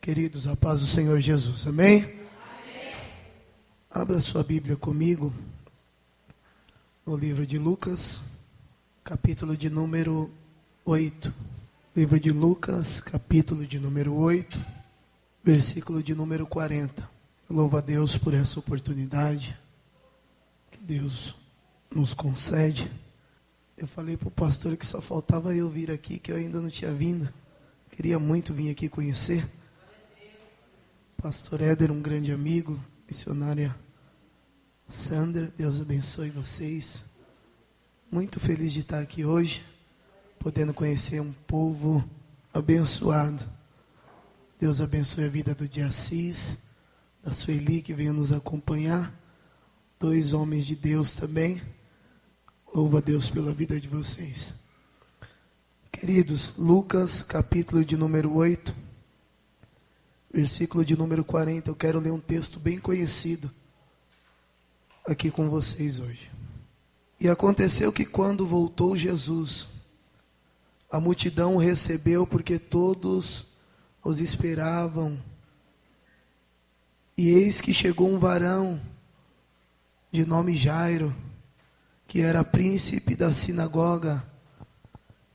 Queridos, a paz do Senhor Jesus, amém? Amém. Abra sua Bíblia comigo no livro de Lucas, capítulo de número 8. Livro de Lucas, capítulo de número 8, versículo de número 40. Louvo a Deus por essa oportunidade que Deus nos concede. Eu falei para o pastor que só faltava eu vir aqui, que eu ainda não tinha vindo. Queria muito vir aqui conhecer. Pastor Éder, um grande amigo, missionária Sandra, Deus abençoe vocês. Muito feliz de estar aqui hoje, podendo conhecer um povo abençoado. Deus abençoe a vida do de Assis, da Sueli, que veio nos acompanhar. 2 homens de Deus também. Louvo a Deus pela vida de vocês. Queridos, Lucas, capítulo de número 8, versículo de número 40, eu quero ler um texto bem conhecido aqui com vocês hoje. E aconteceu que quando voltou Jesus, a multidão o recebeu porque todos os esperavam. E eis que chegou um varão de nome Jairo, que era príncipe da sinagoga,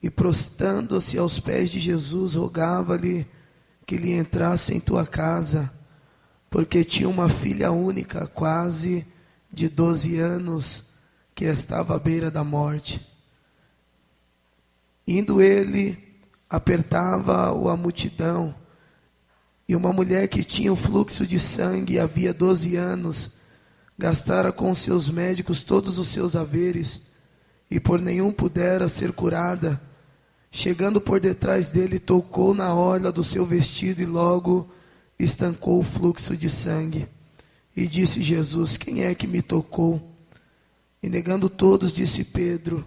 e prostrando-se aos pés de Jesus, rogava-lhe que lhe entrasse em tua casa, porque tinha uma filha única, quase de 12 anos, que estava à beira da morte. Indo ele, apertava-o a multidão, e uma mulher que tinha o fluxo de sangue havia 12 anos, gastara com seus médicos todos os seus haveres, e por nenhum pudera ser curada. Chegando por detrás dele, tocou na orla do seu vestido e logo estancou o fluxo de sangue. E disse Jesus: quem é que me tocou? E negando todos, disse Pedro.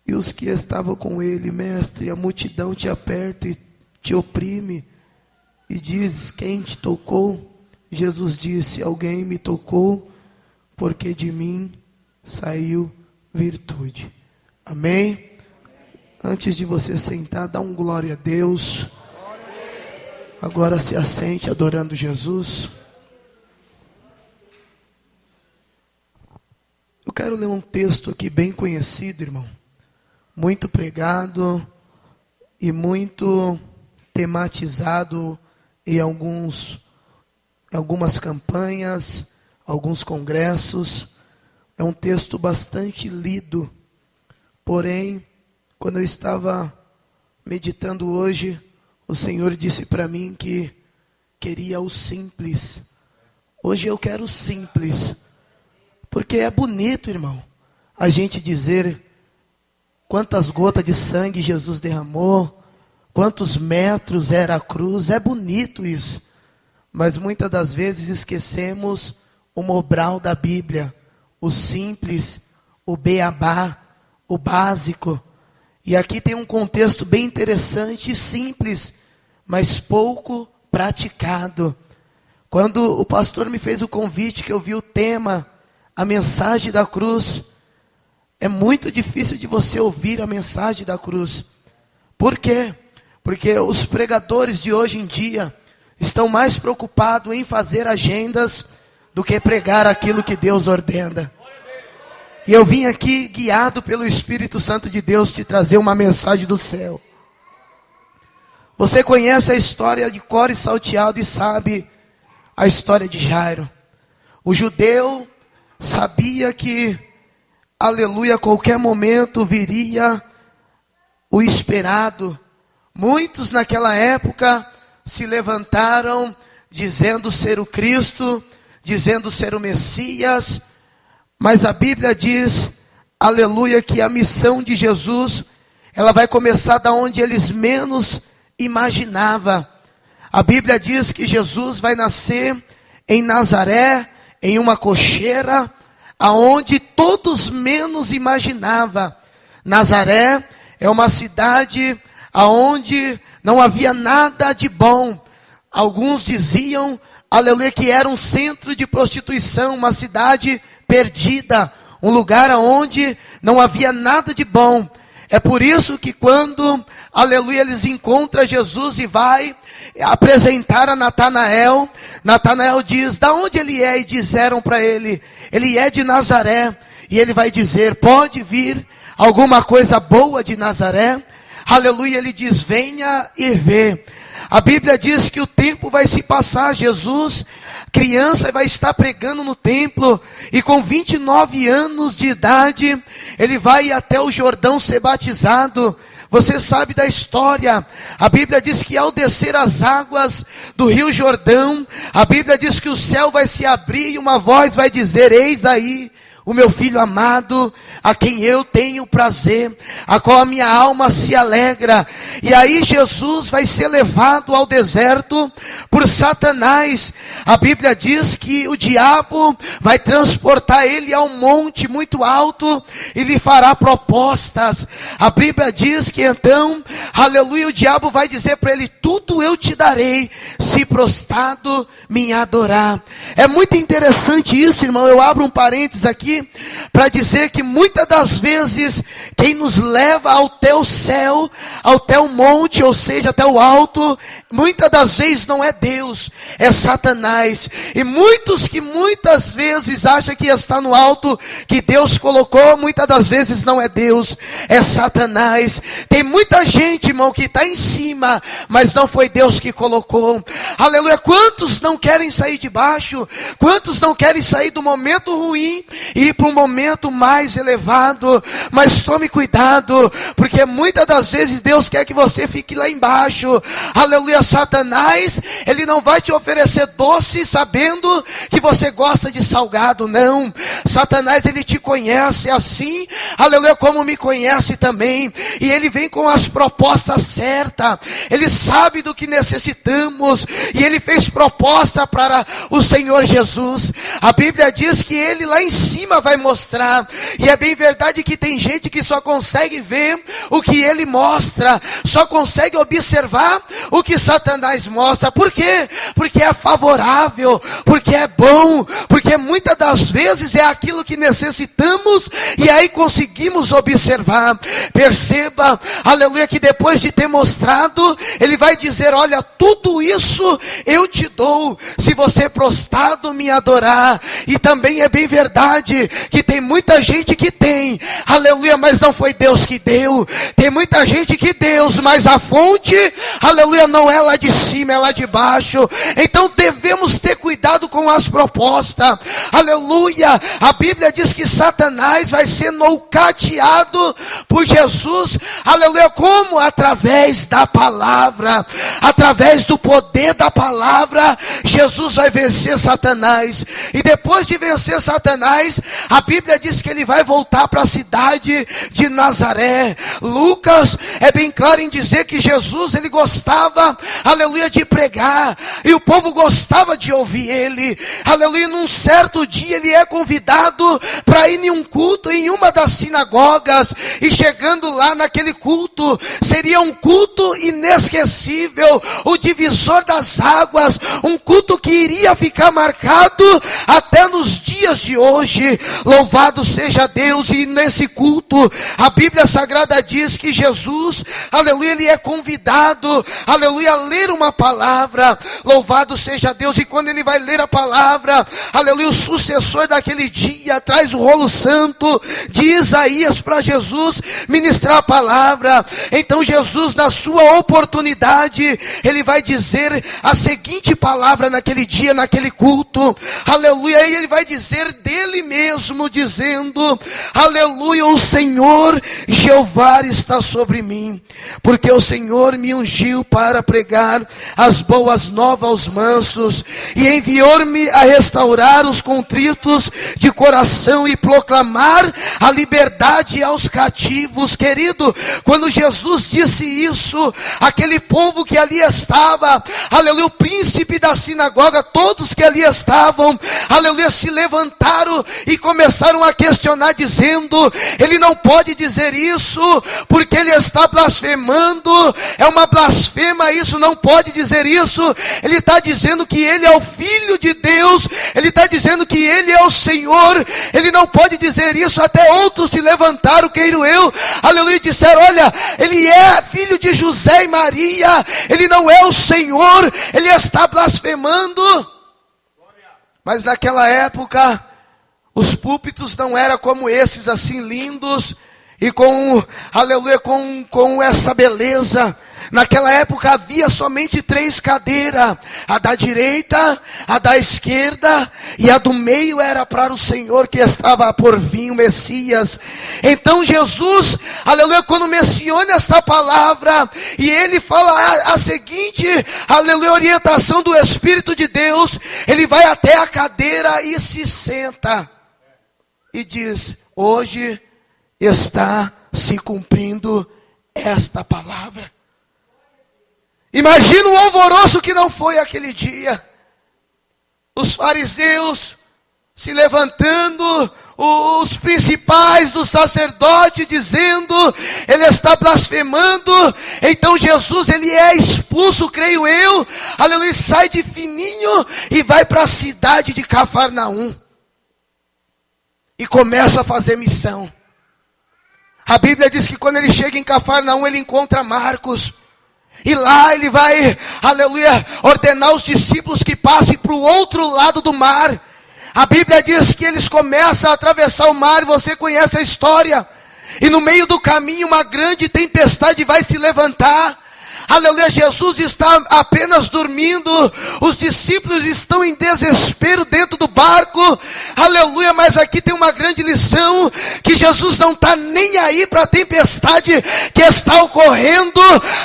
E os que estavam com ele: mestre, a multidão te aperta e te oprime. E dizes: quem te tocou? Jesus disse: alguém me tocou, porque de mim saiu virtude. Amém? Antes de você sentar, dá um glória a Deus. Agora se assente adorando Jesus. Eu quero ler um texto aqui bem conhecido, irmão. Muito pregado e muito tematizado em algumas campanhas, alguns congressos. É um texto bastante lido. Porém, quando eu estava meditando hoje, o Senhor disse para mim que queria o simples. Hoje eu quero o simples, porque é bonito, irmão, a gente dizer quantas gotas de sangue Jesus derramou, quantos metros era a cruz. É bonito isso, mas muitas das vezes esquecemos o mobral da Bíblia, o simples, o beabá, o básico. E aqui tem um contexto bem interessante e simples, mas pouco praticado. Quando o pastor me fez o convite, que eu vi o tema, a mensagem da cruz, é muito difícil de você ouvir a mensagem da cruz. Por quê? Porque os pregadores de hoje em dia estão mais preocupados em fazer agendas do que pregar aquilo que Deus ordena. E eu vim aqui guiado pelo Espírito Santo de Deus te trazer uma mensagem do céu. Você conhece a história de cor e salteado e sabe a história de Jairo. O judeu sabia que, aleluia, a qualquer momento viria o esperado. Muitos naquela época se levantaram dizendo ser o Cristo, dizendo ser o Messias. Mas a Bíblia diz, aleluia, que a missão de Jesus, ela vai começar da onde eles menos imaginavam. A Bíblia diz que Jesus vai nascer em Nazaré, em uma cocheira, aonde todos menos imaginavam. Nazaré é uma cidade aonde não havia nada de bom. Alguns diziam, aleluia, que era um centro de prostituição, uma cidade perdida, um lugar onde não havia nada de bom. É por isso que quando, aleluia, eles encontram Jesus e vai apresentar a Natanael, Natanael diz, da onde ele é? E disseram para ele é de Nazaré. E ele vai dizer, pode vir alguma coisa boa de Nazaré? Aleluia, ele diz, venha e vê. A Bíblia diz que o tempo vai se passar, Jesus, criança, vai estar pregando no templo, e com 29 anos de idade, ele vai até o Jordão ser batizado. Você sabe da história, a Bíblia diz que ao descer as águas do rio Jordão, a Bíblia diz que o céu vai se abrir e uma voz vai dizer, eis aí o meu filho amado, a quem eu tenho prazer, a qual a minha alma se alegra. E aí Jesus vai ser levado ao deserto por Satanás. A Bíblia diz que o diabo vai transportar ele a um monte muito alto e lhe fará propostas. A Bíblia diz que então, aleluia, o diabo vai dizer para ele, tudo eu te darei, se prostrado me adorar. É muito interessante isso, irmão. Eu abro um parênteses aqui, para dizer que muitas das vezes, quem nos leva até o céu, até o monte, ou seja, até o alto, muitas das vezes não é Deus, é Satanás. E muitos que muitas vezes acham que está no alto, que Deus colocou, muitas das vezes não é Deus, é Satanás. Tem muita gente, irmão, que está em cima, mas não foi Deus que colocou. Aleluia. Quantos não querem sair de baixo? Quantos não querem sair do momento ruim e ir para um momento mais elevado? Mas tome cuidado, porque muitas das vezes Deus quer que você fique lá embaixo. Aleluia. Satanás, ele não vai te oferecer doce sabendo que você gosta de salgado, não. Satanás, ele te conhece assim, aleluia, como me conhece também, e ele vem com as propostas certas. Ele sabe do que necessitamos, e ele fez proposta para o Senhor Jesus. A Bíblia diz que ele lá em cima vai mostrar, e é bem verdade que tem gente que só consegue ver o que ele mostra, só consegue observar o que Satanás mostra. Por quê? Porque é favorável, porque é bom, porque muitas das vezes é aquilo que necessitamos, e aí conseguimos observar. Perceba, aleluia, que depois de ter mostrado, ele vai dizer, olha, tudo isso eu te dou, se você prostrado me adorar. E também é bem verdade que tem muita gente que tem, aleluia, mas não foi Deus que deu. Tem muita gente que Deus, mas a fonte, aleluia, não é lá de cima, é lá de baixo. Então devemos ter cuidado com as propostas, aleluia. A Bíblia diz que Satanás vai ser nocauteado por Jesus, aleluia, como? Através da palavra, através do poder da palavra, Jesus vai vencer Satanás. E depois de vencer Satanás, a Bíblia diz que ele vai voltar para a cidade de Nazaré. Lucas é bem claro em dizer que Jesus, ele gostava, aleluia, de pregar, e o povo gostava de ouvir ele, aleluia. Num certo dia ele é convidado para ir em um culto em uma das sinagogas, e chegando lá naquele culto, seria um culto inesquecível, o divisor das águas, um culto que iria ficar marcado até nos dias de hoje. Louvado seja Deus. E nesse culto, a Bíblia Sagrada diz que Jesus, aleluia, ele é convidado, aleluia, a ler uma palavra. Louvado seja Deus. E quando ele vai ler a palavra, aleluia, o sucessor daquele dia traz o rolo santo de Isaías para Jesus ministrar a palavra. Então Jesus, na sua oportunidade, ele vai dizer a seguinte palavra naquele dia, naquele culto, aleluia. E ele vai dizer dele mesmo, dizendo, aleluia, o Senhor Jeová está sobre mim, porque o Senhor me ungiu para pregar as boas novas aos mansos, e enviou-me a restaurar os contritos de coração e proclamar a liberdade aos cativos. Querido, quando Jesus disse isso, aquele povo que ali estava, aleluia, o príncipe da sinagoga, todos que ali estavam, aleluia, se levantaram e e começaram a questionar, dizendo: ele não pode dizer isso, porque ele está blasfemando, é uma blasfema isso, não pode dizer isso, ele está dizendo que ele é o Filho de Deus, ele está dizendo que ele é o Senhor, ele não pode dizer isso. Até outros se levantaram, queiro eu, aleluia, e disseram: olha, ele é filho de José e Maria, ele não é o Senhor, ele está blasfemando. Mas naquela época, os púlpitos não eram como esses, assim lindos, e aleluia, com essa beleza. Naquela época havia somente 3 cadeiras, a da direita, a da esquerda, e a do meio era para o Senhor que estava por vir, o Messias. Então Jesus, aleluia, quando menciona essa palavra, e ele fala a seguinte, aleluia, orientação do Espírito de Deus, ele vai até a cadeira e se senta, e diz: hoje está se cumprindo esta palavra. Imagina o alvoroço que não foi aquele dia. Os fariseus se levantando, os principais dos sacerdotes dizendo: ele está blasfemando. Então Jesus, ele é expulso, creio eu, aleluia, sai de fininho e vai para a cidade de Cafarnaum. E começa a fazer missão. A Bíblia diz que quando ele chega em Cafarnaum, ele encontra Marcos. E lá ele vai, aleluia, ordenar os discípulos que passem para o outro lado do mar. A Bíblia diz que eles começam a atravessar o mar, e você conhece a história. E no meio do caminho uma grande tempestade vai se levantar. Aleluia, Jesus está apenas dormindo, os discípulos estão em desespero dentro do barco, aleluia, mas aqui tem uma grande lição, que Jesus não está nem aí para a tempestade que está ocorrendo,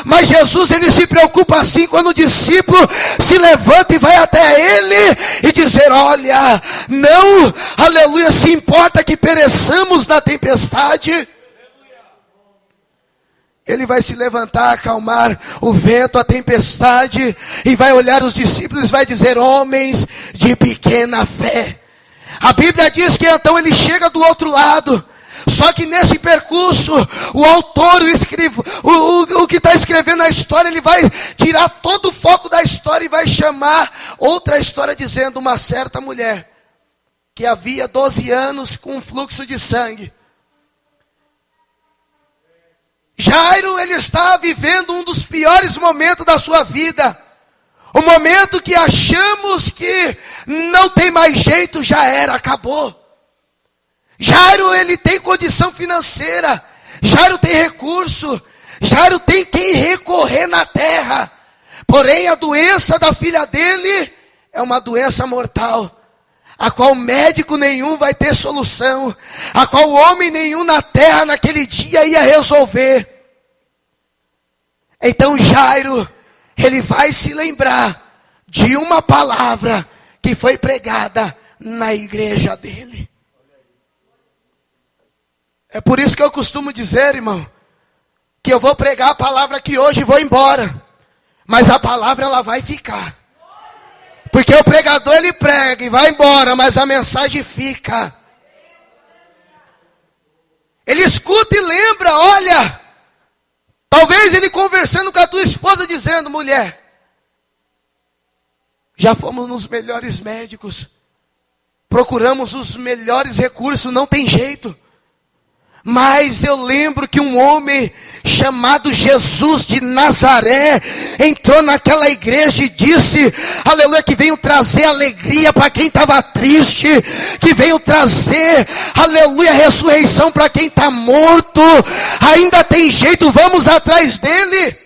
mas Jesus, ele se preocupa assim quando o discípulo se levanta e vai até ele e dizer: olha, não, aleluia, se importa que pereçamos na tempestade. Ele vai se levantar, acalmar o vento, a tempestade, e vai olhar os discípulos e vai dizer: homens de pequena fé. A Bíblia diz que então ele chega do outro lado. Só que nesse percurso, o autor, o que está escrevendo a história, ele vai tirar todo o foco da história e vai chamar outra história, dizendo: uma certa mulher, que havia 12 anos com um fluxo de sangue. Jairo, ele está vivendo um dos piores momentos da sua vida. O momento que achamos que não tem mais jeito, já era, acabou. Jairo, ele tem condição financeira. Jairo tem recurso. Jairo tem quem recorrer na terra. Porém, a doença da filha dele é uma doença mortal, a qual médico nenhum vai ter solução, a qual homem nenhum na terra naquele dia ia resolver. Então Jairo, ele vai se lembrar de uma palavra que foi pregada na igreja dele. É por isso que eu costumo dizer, irmão, que eu vou pregar a palavra aqui hoje e vou embora, mas a palavra ela vai ficar. Porque o pregador ele prega e vai embora, mas a mensagem fica. Ele escuta e lembra, olha, talvez ele conversando com a tua esposa dizendo: mulher, já fomos nos melhores médicos, procuramos os melhores recursos, não tem jeito. Mas eu lembro que um homem chamado Jesus de Nazaré entrou naquela igreja e disse, aleluia, que veio trazer alegria para quem estava triste, que veio trazer, aleluia, ressurreição para quem está morto. Ainda tem jeito, vamos atrás dele.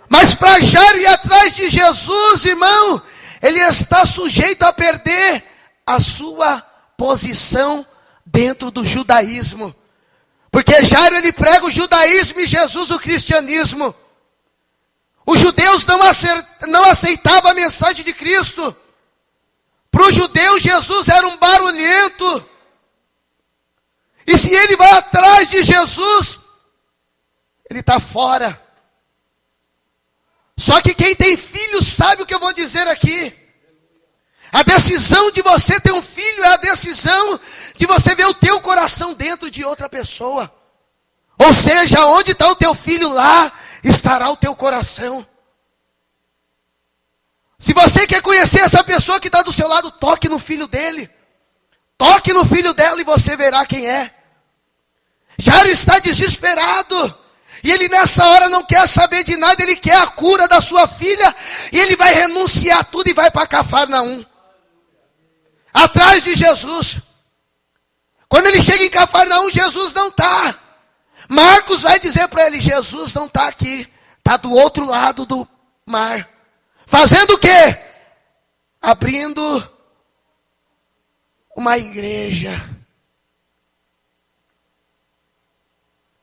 Mas para Jairo ir atrás de Jesus, irmão, ele está sujeito a perder a sua posição dentro do judaísmo. Porque Jairo ele prega o judaísmo e Jesus o cristianismo. Os judeus não aceitavam a mensagem de Cristo. Para os judeus Jesus era um barulhento. E se ele vai atrás de Jesus, ele está fora. Só que quem tem filho sabe o que eu vou dizer aqui. A decisão de você ter um filho é a decisão de você ver o teu coração dentro de outra pessoa. Ou seja, onde está o teu filho, lá estará o teu coração. Se você quer conhecer essa pessoa que está do seu lado, toque no filho dele. Toque no filho dela e você verá quem é. Jairo está desesperado. E ele nessa hora não quer saber de nada. Ele quer a cura da sua filha. E ele vai renunciar tudo e vai para Cafarnaum. Atrás de Jesus. Quando ele chega em Cafarnaum, Jesus não está. Marcos vai dizer para ele, Jesus não está aqui. Está do outro lado do mar. Fazendo o quê? Abrindo uma igreja.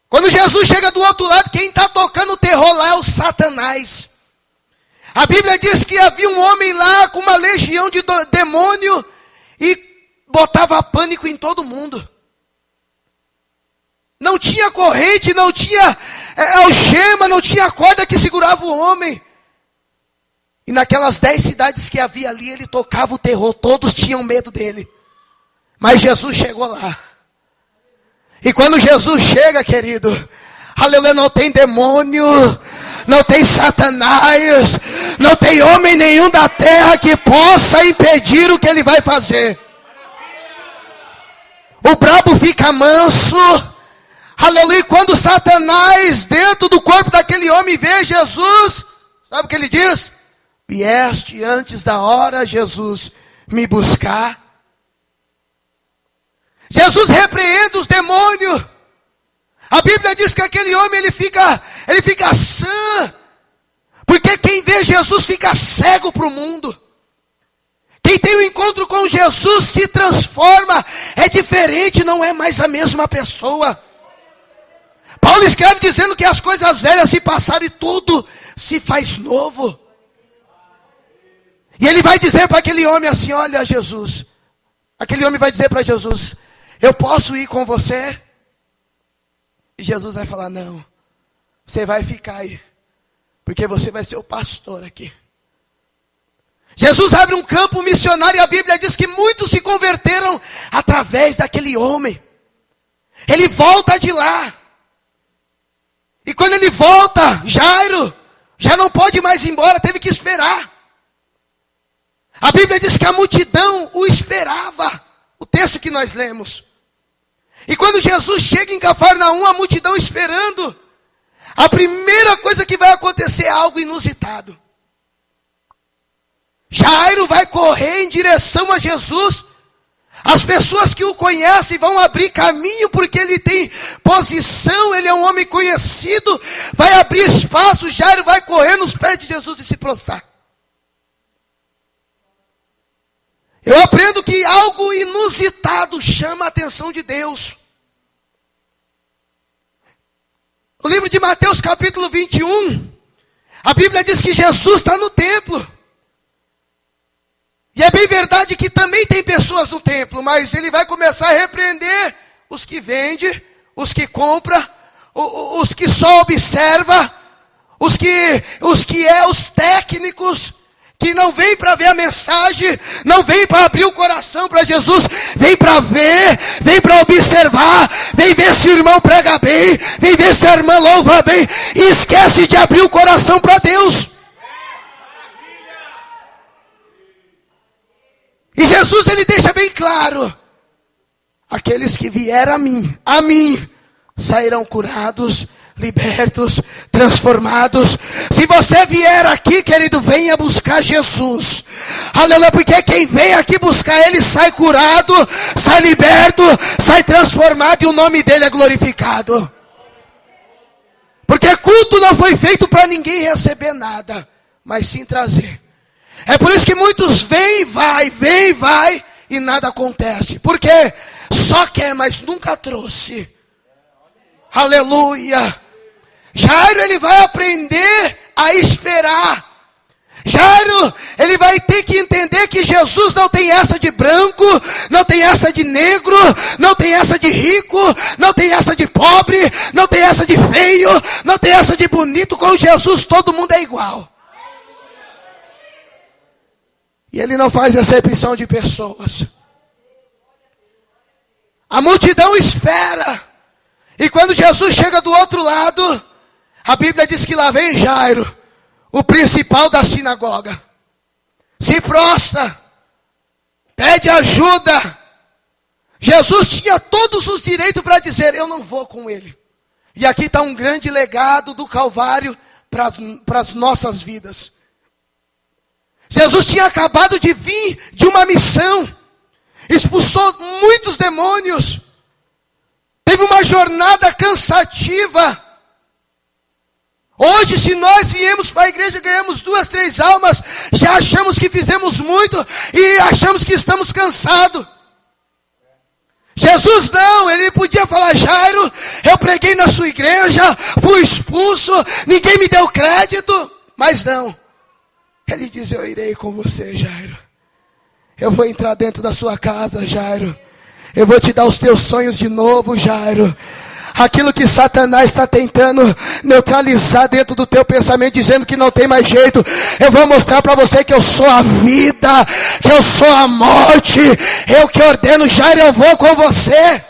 Quando Jesus chega do outro lado, quem está tocando o terror lá é o Satanás. A Bíblia diz que havia um homem lá com uma legião de demônio e botava pânico em todo mundo. Não tinha corrente, não tinha algema, não tinha corda que segurava o homem. E naquelas 10 cidades que havia ali, ele tocava o terror, todos tinham medo dele. Mas Jesus chegou lá. E quando Jesus chega, querido, aleluia, não tem demônio, não tem Satanás, não tem homem nenhum da terra que possa impedir o que ele vai fazer. O brabo fica manso, aleluia, quando Satanás dentro do corpo daquele homem vê Jesus, sabe o que ele diz? Vieste antes da hora, Jesus, me buscar. Jesus repreende os demônios. A Bíblia diz que aquele homem ele fica sã. Porque quem vê Jesus fica cego para o mundo. Quem tem um encontro com Jesus se transforma. É diferente, não é mais a mesma pessoa. Paulo escreve dizendo que as coisas velhas se passaram e tudo se faz novo. E ele vai dizer para aquele homem assim, olha Jesus. Aquele homem vai dizer para Jesus, eu posso ir com você? E Jesus vai falar, não. Você vai ficar aí. Porque você vai ser o pastor aqui. Jesus abre um campo missionário e a Bíblia diz que muitos se converteram através daquele homem. Ele volta de lá. E quando ele volta, Jairo já não pode mais ir embora, teve que esperar. A Bíblia diz que a multidão o esperava. O texto que nós lemos. E quando Jesus chega em Cafarnaum, a multidão esperando. A primeira coisa que vai acontecer é algo inusitado. Jairo vai correr em direção a Jesus. As pessoas que o conhecem vão abrir caminho porque ele tem posição, ele é um homem conhecido. Vai abrir espaço, Jairo vai correr nos pés de Jesus e se prostrar. Eu aprendo que algo inusitado chama a atenção de Deus. No livro de Mateus capítulo 21, a Bíblia diz que Jesus está no templo. E é bem verdade que também tem pessoas no templo, mas ele vai começar a repreender os que vendem, os que compram, os que só observam, os técnicos, que não vem para ver a mensagem, não vem para abrir o coração para Jesus, vem para ver, vem para observar, vem ver se o irmão prega bem, vem ver se a irmã louva bem, e esquece de abrir o coração para Deus. E Jesus ele deixa bem claro, aqueles que vieram a mim, sairão curados, libertos, transformados. Se você vier aqui, querido, venha buscar Jesus. Aleluia, porque quem vem aqui buscar ele sai curado, sai liberto, sai transformado e o nome dele é glorificado. Porque culto não foi feito para ninguém receber nada, mas sim trazer. É por isso que muitos vem, vai e nada acontece. Porque só quer, mas nunca trouxe. Aleluia. Jairo ele vai aprender a esperar. Jairo ele vai ter que entender que Jesus não tem essa de branco, não tem essa de negro, não tem essa de rico, não tem essa de pobre, não tem essa de feio, não tem essa de bonito. Com Jesus todo mundo é igual. E ele não faz acepção de pessoas. A multidão espera. E quando Jesus chega do outro lado, a Bíblia diz que lá vem Jairo, o principal da sinagoga. Se prostra, pede ajuda. Jesus tinha todos os direitos para dizer, eu não vou com ele. E aqui está um grande legado do Calvário para as nossas vidas. Jesus tinha acabado de vir de uma missão. Expulsou muitos demônios. Teve uma jornada cansativa. Hoje, se nós viemos para a igreja, ganhamos 2, 3 almas, já achamos que fizemos muito e achamos que estamos cansados. Jesus não, ele podia falar, Jairo, eu preguei na sua igreja, fui expulso, ninguém me deu crédito, mas não. Ele diz, eu irei com você, Jairo. Eu vou entrar dentro da sua casa, Jairo. Eu vou te dar os teus sonhos de novo, Jairo. Aquilo que Satanás está tentando neutralizar dentro do teu pensamento, dizendo que não tem mais jeito, eu vou mostrar para você que eu sou a vida, que eu sou a morte, eu que ordeno, Jairo, eu vou com você.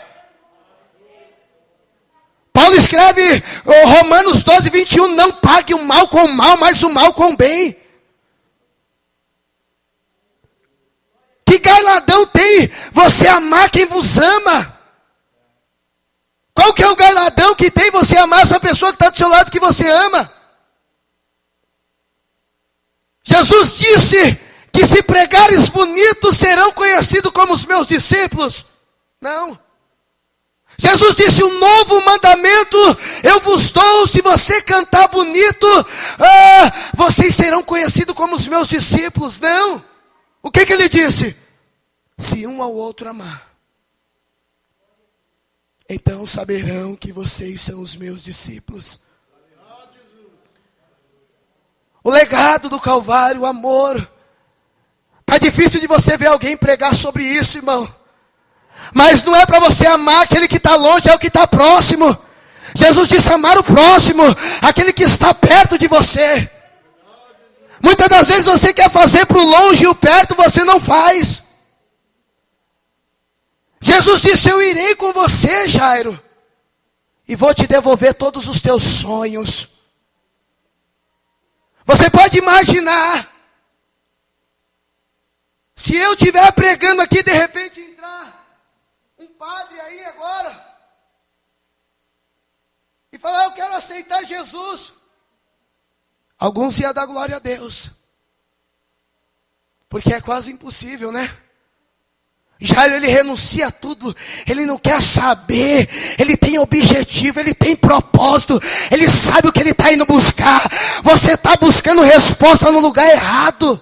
Paulo escreve, Romanos 12, 21, não pague o mal com o mal, mas o mal com o bem. Que galardão tem você amar quem vos ama? Qual que é o galardão que tem você amar essa pessoa que está do seu lado que você ama? Jesus disse que se pregares bonito serão conhecidos como os meus discípulos. Não. Jesus disse, um novo mandamento eu vos dou, se você cantar bonito, vocês serão conhecidos como os meus discípulos. Não. O que ele disse? Se um ao outro amar, então saberão que vocês são os meus discípulos. O legado do Calvário, o amor. Está difícil de você ver alguém pregar sobre isso, irmão. Mas não é para você amar aquele que está longe, é o que está próximo. Jesus disse amar o próximo, aquele que está perto de você. Muitas das vezes você quer fazer para o longe e o perto você não faz. Jesus disse, eu irei com você, Jairo, e vou te devolver todos os teus sonhos. Você pode imaginar, se eu estiver pregando aqui, de repente entrar um padre aí agora, e falar, eu quero aceitar Jesus. Alguns iam dar glória a Deus, porque é quase impossível, né? Jairo, ele renuncia a tudo, ele não quer saber, ele tem objetivo, ele tem propósito, ele sabe o que ele está indo buscar. Você está buscando resposta no lugar errado.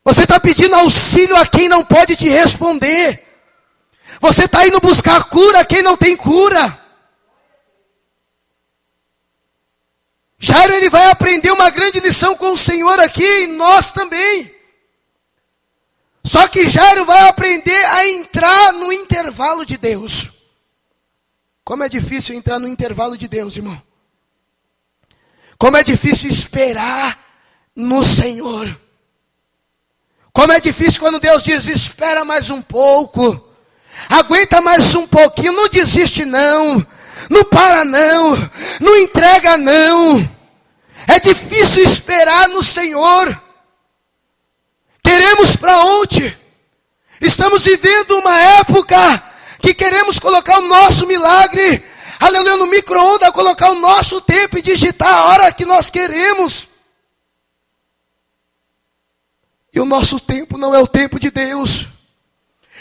Você está pedindo auxílio a quem não pode te responder. Você está indo buscar cura a quem não tem cura. Jairo, ele vai aprender uma grande lição com o Senhor aqui, e nós também. Só que Jairo vai aprender a entrar no intervalo de Deus. Como é difícil entrar no intervalo de Deus, irmão. Como é difícil esperar no Senhor. Como é difícil quando Deus diz, espera mais um pouco. Aguenta mais um pouquinho, não desiste não. Não para não. Não entrega não. É difícil esperar no Senhor. Queremos para onde? Estamos vivendo uma época que queremos colocar o nosso milagre, aleluia, no micro-ondas, colocar o nosso tempo e digitar a hora que nós queremos. E o nosso tempo não é o tempo de Deus.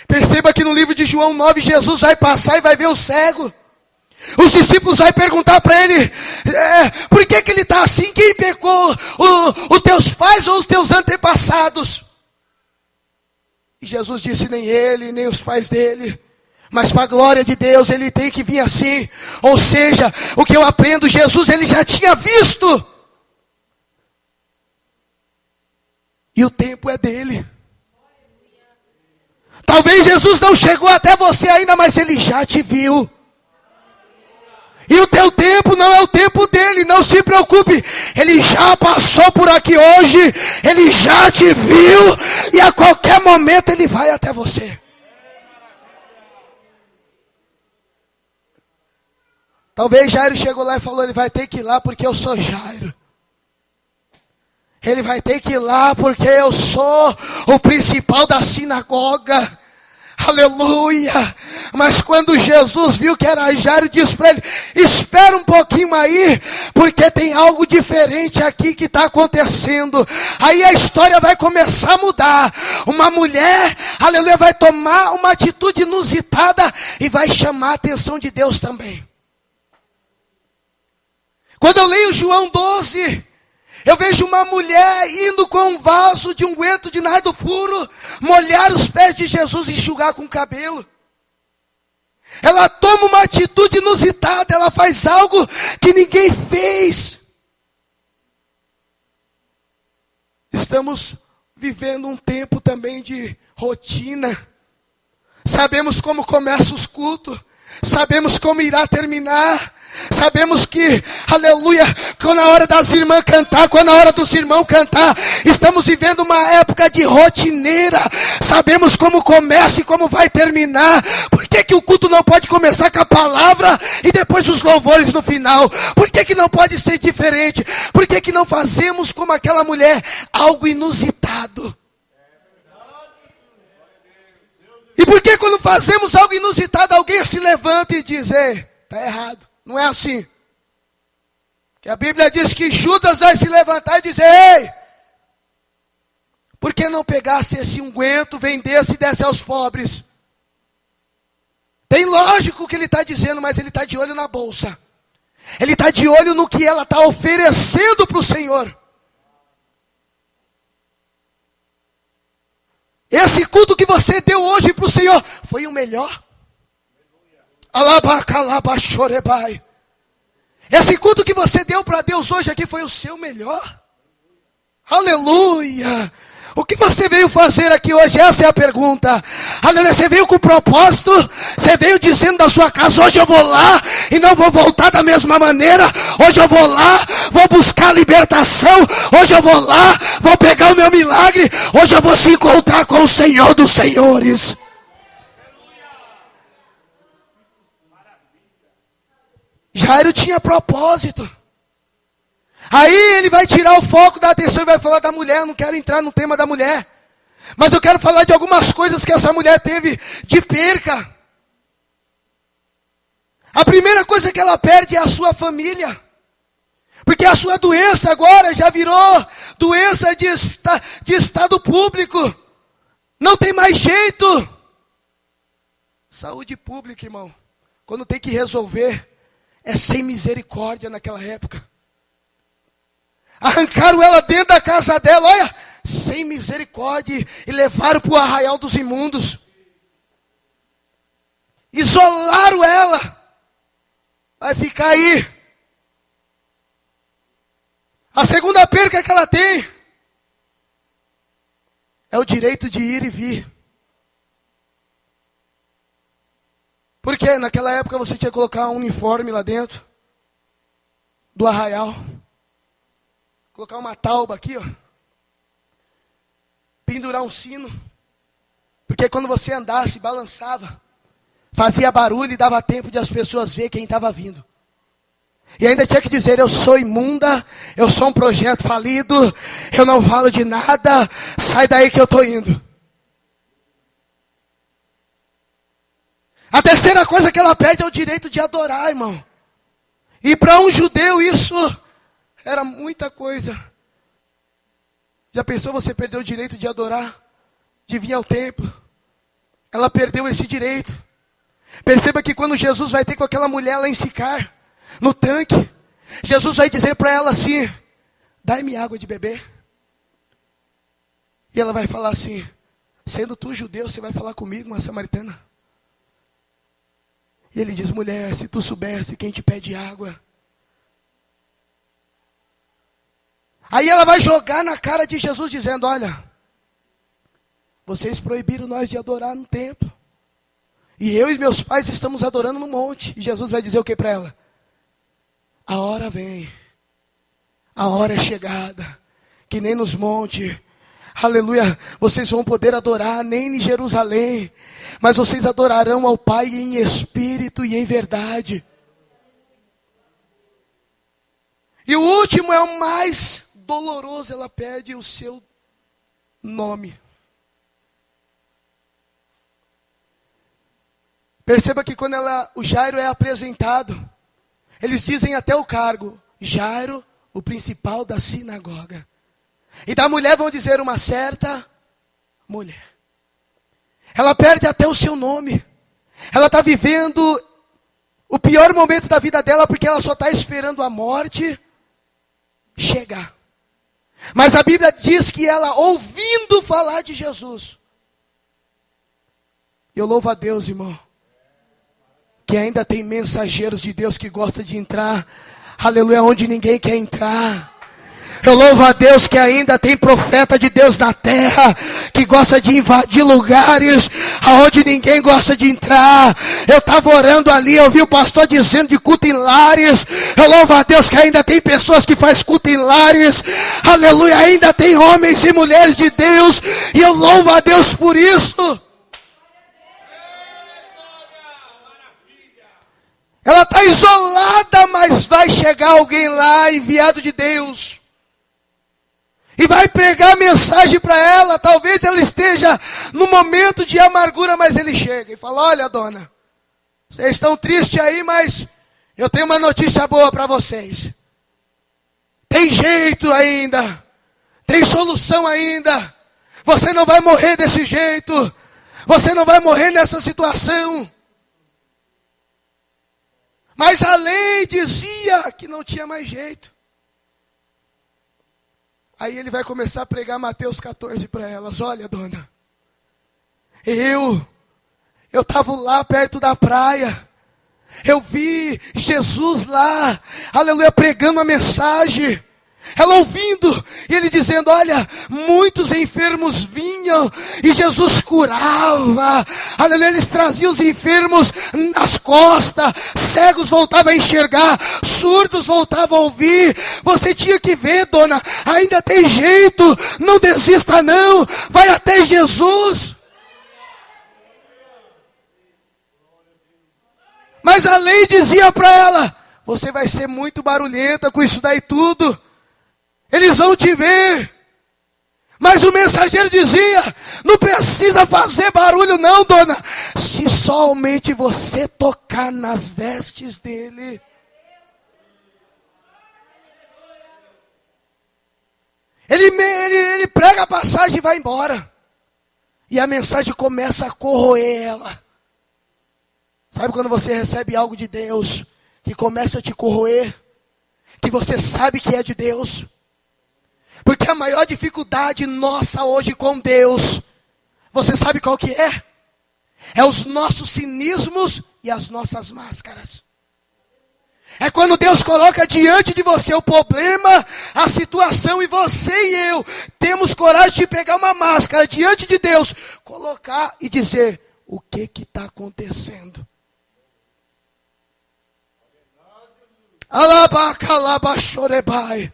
Perceba que no livro de João 9, Jesus vai passar e vai ver o cego. Os discípulos vão perguntar para ele, por que ele está assim? Quem pecou? Os teus pais ou os teus antepassados? E Jesus disse, nem ele, nem os pais dele. Mas para a glória de Deus, ele tem que vir assim. Ou seja, o que eu aprendo, Jesus, ele já tinha visto. E o tempo é dele. Talvez Jesus não chegou até você ainda, mas ele já te viu. E o teu tempo não é o tempo dele, não se preocupe. Ele já passou por aqui hoje, ele já te viu, e a qualquer momento ele vai até você. Talvez Jairo chegou lá e falou, ele vai ter que ir lá porque eu sou Jairo. Ele vai ter que ir lá porque eu sou o principal da sinagoga. Aleluia. Mas quando Jesus viu que era Jairo, disse para ele, espera um pouquinho aí, porque tem algo diferente aqui que está acontecendo. Aí a história vai começar a mudar. Uma mulher, aleluia, vai tomar uma atitude inusitada e vai chamar a atenção de Deus também. Quando eu leio João 12, eu vejo uma mulher indo com um vaso de unguento de nardo puro, molhar os pés de Jesus e enxugar com o cabelo. Ela toma uma atitude inusitada, ela faz algo que ninguém fez. Estamos vivendo um tempo também de rotina. Sabemos como começa os cultos, sabemos como irá terminar. Sabemos que, aleluia, quando a hora das irmãs cantar, quando a hora dos irmãos cantar, estamos vivendo uma época de rotineira. Sabemos como começa e como vai terminar. Por que o culto não pode começar com a palavra e depois os louvores no final? Por que não pode ser diferente? Por que não fazemos como aquela mulher, algo inusitado? E por que quando fazemos algo inusitado, alguém se levanta e diz, ei, está errado? Não é assim. Que a Bíblia diz que Judas vai se levantar e dizer, ei, por que não pegasse esse unguento, vendesse e desse aos pobres? Tem lógico o que ele está dizendo, mas ele está de olho na bolsa. Ele está de olho no que ela está oferecendo para o Senhor. Esse culto que você deu hoje para o Senhor, foi o melhor? Esse culto que você deu para Deus hoje aqui foi o seu melhor? Aleluia! O que você veio fazer aqui hoje? Essa é a pergunta. Aleluia, você veio com propósito? Você veio dizendo da sua casa, hoje eu vou lá e não vou voltar da mesma maneira. Hoje eu vou lá, vou buscar libertação. Hoje eu vou lá, vou pegar o meu milagre. Hoje eu vou se encontrar com o Senhor dos Senhores. Jairo tinha propósito. Aí ele vai tirar o foco da atenção e vai falar da mulher. Eu não quero entrar no tema da mulher, mas eu quero falar de algumas coisas que essa mulher teve de perca. A primeira coisa que ela perde é a sua família. Porque a sua doença agora já virou doença de estado público. Não tem mais jeito. Saúde pública, irmão, quando tem que resolver, é sem misericórdia naquela época. Arrancaram ela dentro da casa dela, olha, sem misericórdia, e levaram para o arraial dos imundos. Isolaram ela. Vai ficar aí. A segunda perca que ela tem é o direito de ir e vir. Porque naquela época você tinha que colocar um uniforme lá dentro do arraial. Colocar uma tauba aqui, ó. Pendurar um sino. Porque quando você andasse, balançava, fazia barulho e dava tempo de as pessoas ver quem estava vindo. E ainda tinha que dizer, eu sou imunda, eu sou um projeto falido, eu não falo de nada, sai daí que eu estou indo. A terceira coisa que ela perde é o direito de adorar, irmão. E para um judeu isso era muita coisa. Já pensou você perder o direito de adorar? De vir ao templo? Ela perdeu esse direito. Perceba que quando Jesus vai ter com aquela mulher lá em Sicar, no tanque, Jesus vai dizer para ela assim, dai-me água de beber. E ela vai falar assim, sendo tu judeu, você vai falar comigo, uma samaritana? E ele diz, mulher, se tu soubesse quem te pede água. Aí ela vai jogar na cara de Jesus dizendo, olha, vocês proibiram nós de adorar no templo. E eu e meus pais estamos adorando no monte. E Jesus vai dizer o que para ela? a hora vem, a hora é chegada, que nem nos montes, aleluia, vocês vão poder adorar nem em Jerusalém, mas vocês adorarão ao Pai em espírito e em verdade. E o último é o mais doloroso, ela perde o seu nome. Perceba que quando o Jairo é apresentado, eles dizem até o cargo, Jairo, o principal da sinagoga. E da mulher vão dizer uma certa mulher. Ela perde até o seu nome. Ela está vivendo o pior momento da vida dela, porque ela só está esperando a morte chegar. Mas a Bíblia diz que ela, ouvindo falar de Jesus, eu louvo a Deus, irmão, que ainda tem mensageiros de Deus que gostam de entrar, aleluia, onde ninguém quer entrar. Eu louvo a Deus que ainda tem profeta de Deus na terra, que gosta de invadir lugares aonde ninguém gosta de entrar. Eu estava orando ali, eu vi o pastor dizendo de culto em lares. Eu louvo a Deus que ainda tem pessoas que fazem culto em lares. Aleluia, ainda tem homens e mulheres de Deus. E eu louvo a Deus por isso. Ela está isolada, mas vai chegar alguém lá, enviado de Deus. E vai pregar a mensagem para ela. Talvez ela esteja no momento de amargura, mas ele chega e fala, olha dona, vocês estão tristes aí, mas eu tenho uma notícia boa para vocês. Tem jeito ainda. Tem solução ainda. Você não vai morrer desse jeito. Você não vai morrer nessa situação. Mas a lei dizia que não tinha mais jeito. Aí ele vai começar a pregar Mateus 14 para elas. Olha, dona, eu estava lá perto da praia. Eu vi Jesus lá, aleluia, pregando a mensagem. Ela ouvindo, e ele dizendo, olha, muitos enfermos vinham, e Jesus curava, aleluia, eles traziam os enfermos nas costas, cegos voltavam a enxergar, surdos voltavam a ouvir. Você tinha que ver, dona, ainda tem jeito, não desista não, vai até Jesus. Mas a lei dizia para ela, você vai ser muito barulhenta com isso daí tudo. Eles vão te ver. Mas o mensageiro dizia, não precisa fazer barulho não, dona. Se somente você tocar nas vestes dele. Ele prega a passagem e vai embora. E a mensagem começa a corroer ela. Sabe quando você recebe algo de Deus, que começa a te corroer? Que você sabe que é de Deus? Porque a maior dificuldade nossa hoje com Deus, você sabe qual que é? É os nossos cinismos e as nossas máscaras. É quando Deus coloca diante de você o problema, a situação, e você e eu temos coragem de pegar uma máscara diante de Deus, colocar e dizer, o que está acontecendo? Alabacalabachorebai.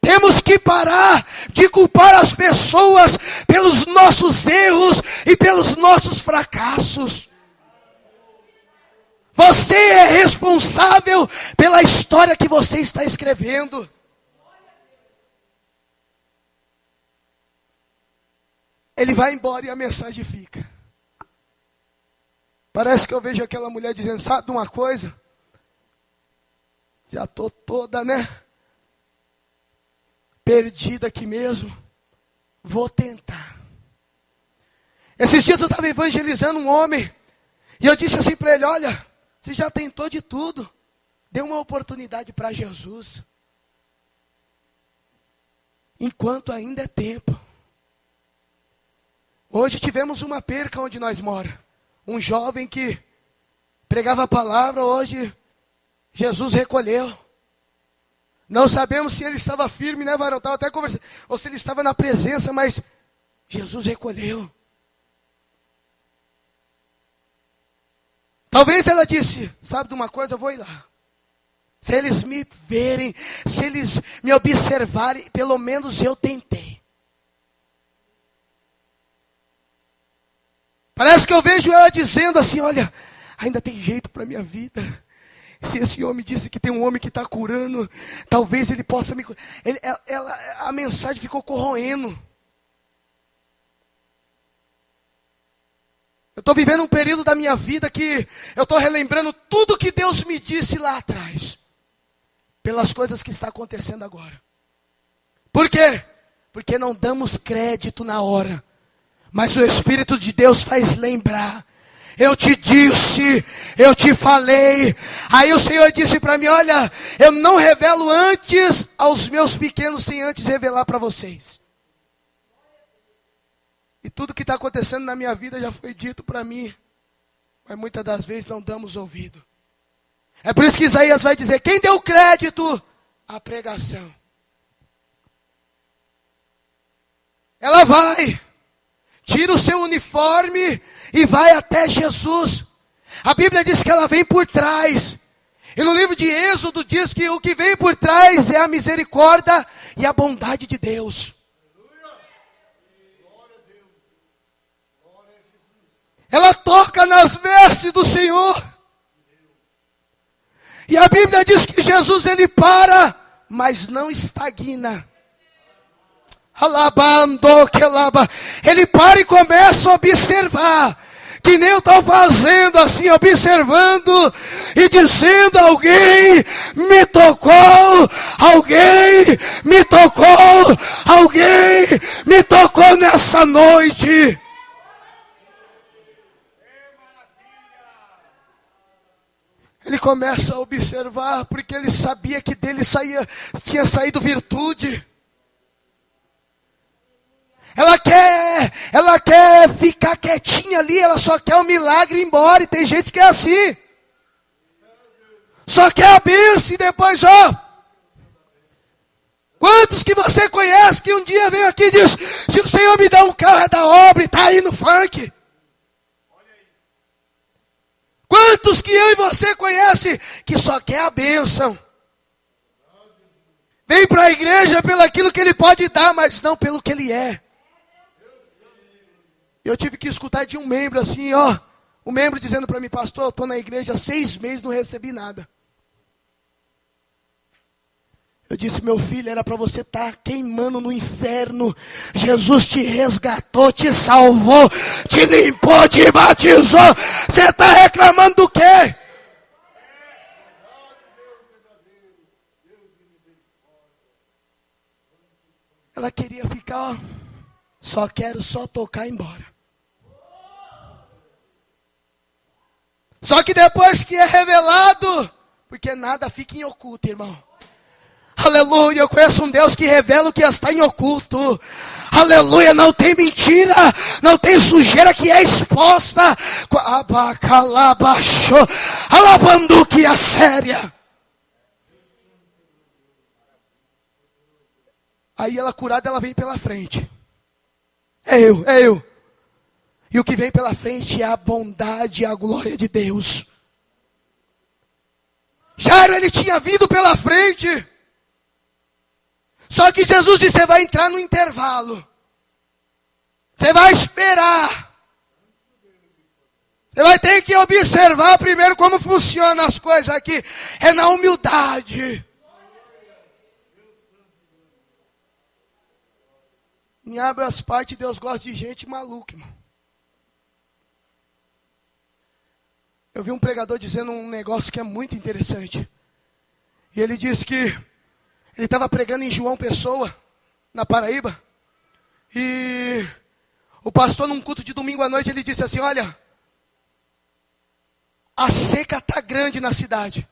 Temos que parar de culpar as pessoas pelos nossos erros e pelos nossos fracassos. Você é responsável pela história que você está escrevendo. Ele vai embora e a mensagem fica. Parece que eu vejo aquela mulher dizendo, sabe de uma coisa? Já estou toda, né? Perdida aqui mesmo, vou tentar. Esses dias eu estava evangelizando um homem, e eu disse assim para ele, olha, você já tentou de tudo, dê uma oportunidade para Jesus, enquanto ainda é tempo. Hoje tivemos uma perca onde nós moramos, um jovem que pregava a palavra, hoje Jesus recolheu. Não sabemos se ele estava firme, né, varão? Estava até conversando. Ou se ele estava na presença, mas Jesus recolheu. Talvez ela disse, sabe de uma coisa, eu vou ir lá. Se eles me verem, se eles me observarem, pelo menos eu tentei. Parece que eu vejo ela dizendo assim, olha, ainda tem jeito para a minha vida. Se esse homem disse que tem um homem que está curando, talvez ele possa me curar. A mensagem ficou corroendo. Eu estou vivendo um período da minha vida que eu estou relembrando tudo que Deus me disse lá atrás. Pelas coisas que está acontecendo agora. Por quê? Porque não damos crédito na hora. Mas o Espírito de Deus faz lembrar. Eu te disse, eu te falei. Aí o Senhor disse para mim, olha, eu não revelo antes aos meus pequenos sem antes revelar para vocês. E tudo que está acontecendo na minha vida já foi dito para mim. Mas muitas das vezes não damos ouvido. É por isso que Isaías vai dizer, quem deu crédito à pregação? Ela vai, tira o seu uniforme e vai até Jesus. A Bíblia diz que ela vem por trás. E no livro de Êxodo diz que o que vem por trás é a misericórdia e a bondade de Deus. Ela toca nas vestes do Senhor. E a Bíblia diz que Jesus ele para, mas não estagna. Ele para e começa a observar. Que nem eu estou fazendo assim, observando e dizendo, alguém me tocou, alguém me tocou, alguém me tocou nessa noite. Ele começa a observar, porque ele sabia que dele tinha saído virtude. Ela quer ficar quietinha ali, ela só quer o milagre ir embora. E tem gente que é assim. Só quer a bênção e depois, quantos que você conhece que um dia veio aqui e diz, se o Senhor me dá um carro é da obra e está aí no funk. Quantos que eu e você conhece que só quer a bênção? Vem para a igreja pelo aquilo que ele pode dar, mas não pelo que ele é. Eu tive que escutar de um membro assim, o membro dizendo para mim, pastor, eu estou na igreja há 6 meses, não recebi nada. Eu disse, meu filho, era para você estar queimando no inferno. Jesus te resgatou, te salvou, te limpou, te batizou. Você está reclamando do quê? Ela queria ficar, só quero tocar e ir embora. Só que depois que é revelado, porque nada fica em oculto, irmão. Aleluia, eu conheço um Deus que revela o que está em oculto. Aleluia, não tem mentira, não tem sujeira que é exposta. Abacalabaxo, alabanduque a séria. Aí ela curada, ela vem pela frente. É eu. E o que vem pela frente é a bondade e a glória de Deus. Jairo, ele tinha vindo pela frente. Só que Jesus disse, você vai entrar no intervalo. Você vai esperar. Você vai ter que observar primeiro como funcionam as coisas aqui. É na humildade. Em ambas partes, Deus gosta de gente maluca, irmão. Eu vi um pregador dizendo um negócio que é muito interessante. E ele disse que ele estava pregando em João Pessoa, na Paraíba. E o pastor, num culto de domingo à noite, ele disse assim, olha, a seca está grande na cidade.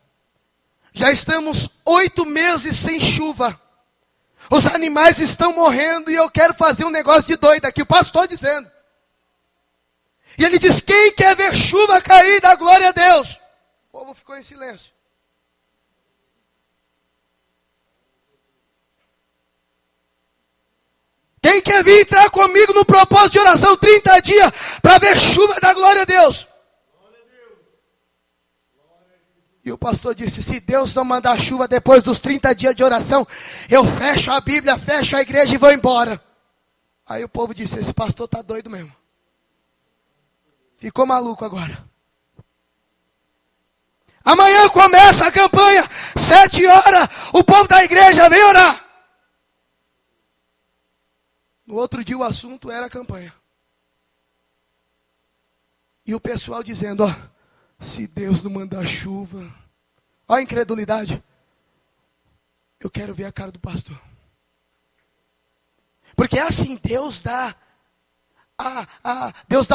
Já estamos 8 meses sem chuva. Os animais estão morrendo e eu quero fazer um negócio de doido aqui. O pastor dizendo. E ele diz, quem quer ver chuva cair, dá glória a Deus. O povo ficou em silêncio. Quem quer vir entrar comigo no propósito de oração 30 dias para ver chuva, dá glória a Deus. E o pastor disse, se Deus não mandar chuva depois dos 30 dias de oração, eu fecho a Bíblia, fecho a igreja e vou embora. Aí o povo disse, esse pastor está doido mesmo. Ficou maluco agora. Amanhã começa a campanha, 7 horas, o povo da igreja vem orar. No outro dia o assunto era a campanha. E o pessoal dizendo, ó, se Deus não mandar chuva, ó a incredulidade. Eu quero ver a cara do pastor. Porque assim, Deus dá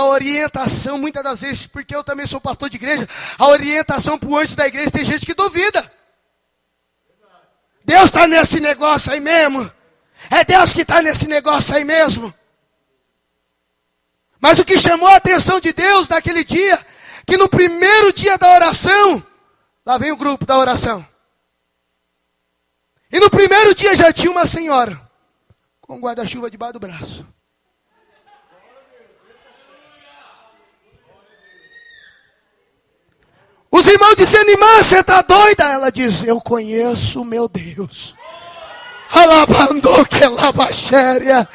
orientação muitas das vezes, porque eu também sou pastor de igreja, a orientação para o anjo da igreja, tem gente que duvida. Deus está nesse negócio aí mesmo? É Deus que está nesse negócio aí mesmo? Mas o que chamou a atenção de Deus naquele dia, que no primeiro dia da oração, lá vem o grupo da oração. E no primeiro dia já tinha uma senhora, com um guarda-chuva debaixo do braço. Os irmãos dizendo, irmã, você está doida? Ela diz, eu conheço o meu Deus. Alabando que labaxéria.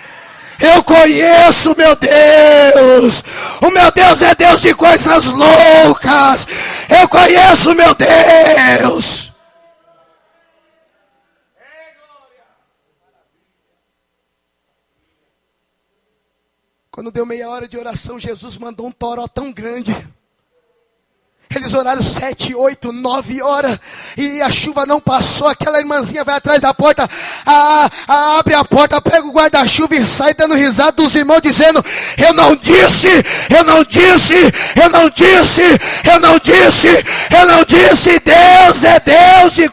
Eu conheço meu Deus. O meu Deus é Deus de coisas loucas. Eu conheço meu Deus. Quando deu meia hora de oração, Jesus mandou um toró tão grande. Eles oraram 7, 8, 9 horas. E a chuva não passou. Aquela irmãzinha vai atrás da porta. Abre a porta, pega o guarda-chuva e sai dando risada dos irmãos dizendo, eu não disse, eu não disse, eu não disse, eu não disse, eu não disse. Deus é Deus de...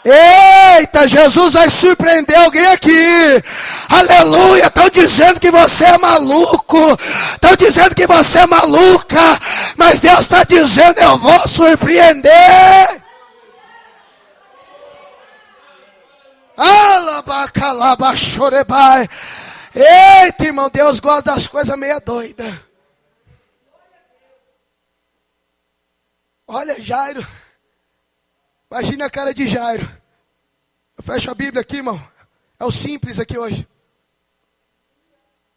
Eita, Jesus vai surpreender alguém aqui. Aleluia, estão dizendo que você é maluco. Estão dizendo que você é maluca. Mas Deus está dizendo, eu vou surpreender. Alabacalabachorebai. Eita, irmão, Deus gosta das coisas meia doidas. Olha, Jairo. Imagina a cara de Jairo. Eu fecho a Bíblia aqui, irmão. É o simples aqui hoje.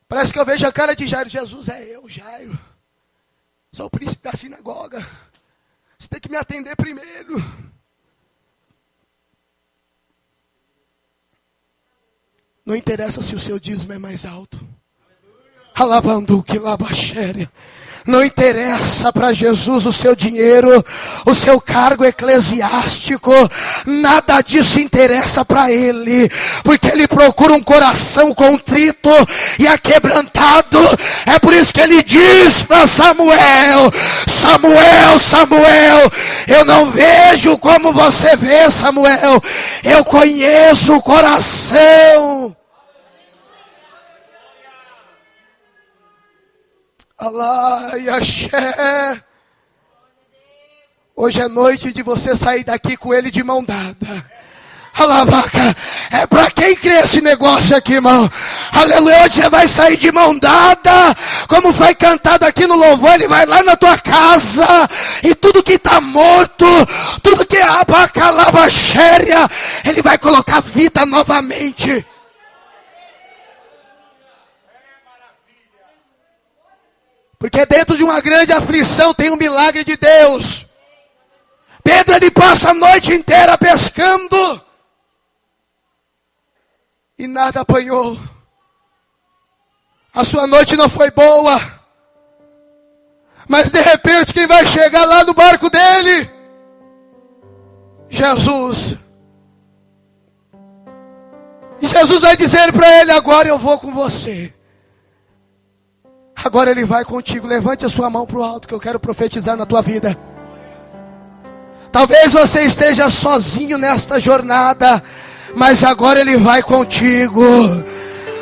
Parece que eu vejo a cara de Jairo. Jesus, é eu, Jairo. Sou o príncipe da sinagoga. Você tem que me atender primeiro. Não interessa se o seu dízimo é mais alto. Alabanduque, labaxéria. Não interessa para Jesus o seu dinheiro, o seu cargo eclesiástico, nada disso interessa para Ele, porque Ele procura um coração contrito e aquebrantado. É por isso que Ele diz para Samuel, Samuel, Samuel, eu não vejo como você vê, Samuel, eu conheço o coração. Alá e axé. Hoje é noite de você sair daqui com ele de mão dada. Alabaca, é para quem crê esse negócio aqui, irmão. Aleluia, hoje você vai sair de mão dada. Como foi cantado aqui no louvor, ele vai lá na tua casa. E tudo que está morto, tudo que é abacalabaxéria, ele vai colocar vida novamente. Porque dentro de uma grande aflição tem um milagre de Deus. Pedro, ele passa a noite inteira pescando. E nada apanhou. A sua noite não foi boa. Mas de repente quem vai chegar lá no barco dele? Jesus. E Jesus vai dizer para ele, agora eu vou com você. Agora ele vai contigo. Levante a sua mão para o alto que eu quero profetizar na tua vida. Talvez você esteja sozinho nesta jornada, mas agora ele vai contigo.